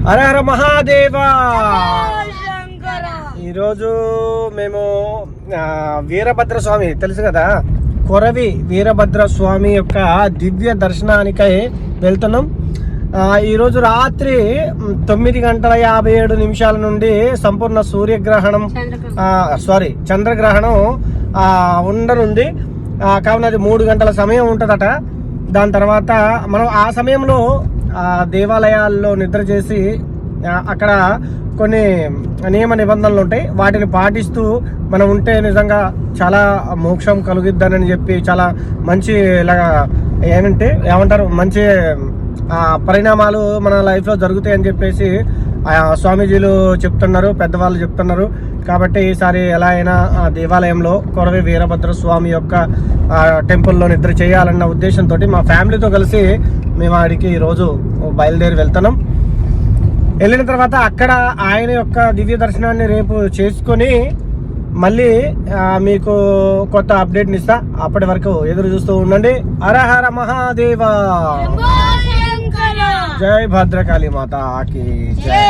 హర హర మహాదేవా. ఈరోజు మేము వీరభద్ర స్వామి తెలుసు కదా, కొరవి వీరభద్ర స్వామి యొక్క దివ్య దర్శనానికై వెళ్తున్నాం. ఈరోజు రాత్రి 9:57 నుండి సంపూర్ణ సూర్యగ్రహణం చంద్రగ్రహణం ఉండనుంది. కావున అది 3 గంటల సమయం ఉంటుందట. దాని తర్వాత మనం ఆ సమయంలో దేవాలయాల్లో నిద్ర చేసి అక్కడ కొన్ని నియమ నిబంధనలు ఉంటాయి, వాటిని పాటిస్తూ మనం ఉంటే నిజంగా చాలా మోక్షం కలుగుద్దని చెప్పి చాలా మంచి ఇలాగా ఏమంటారు మంచి పరిణామాలు మన లైఫ్లో జరుగుతాయని చెప్పేసి స్వామీజీలు చెప్తున్నారు, పెద్దవాళ్ళు చెప్తున్నారు. కాబట్టి ఈసారి ఎలా అయినా దేవాలయంలో కొరవి వీరభద్ర స్వామి యొక్క టెంపుల్లో నిద్ర చేయాలన్న ఉద్దేశంతో మా ఫ్యామిలీతో కలిసి మేము ఆడికి ఈరోజు బయలుదేరి వెళ్తున్నాం. వెళ్ళిన తర్వాత అక్కడ ఆయన యొక్క దివ్య దర్శనాన్ని రేపు చేసుకొని మళ్ళీ మీకు కొత్త అప్డేట్ని ఇస్తా. అప్పటి వరకు ఎదురు చూస్తూ ఉండండి. హర హర మహాదేవ. జై భద్రకాళి మాతాకి జై.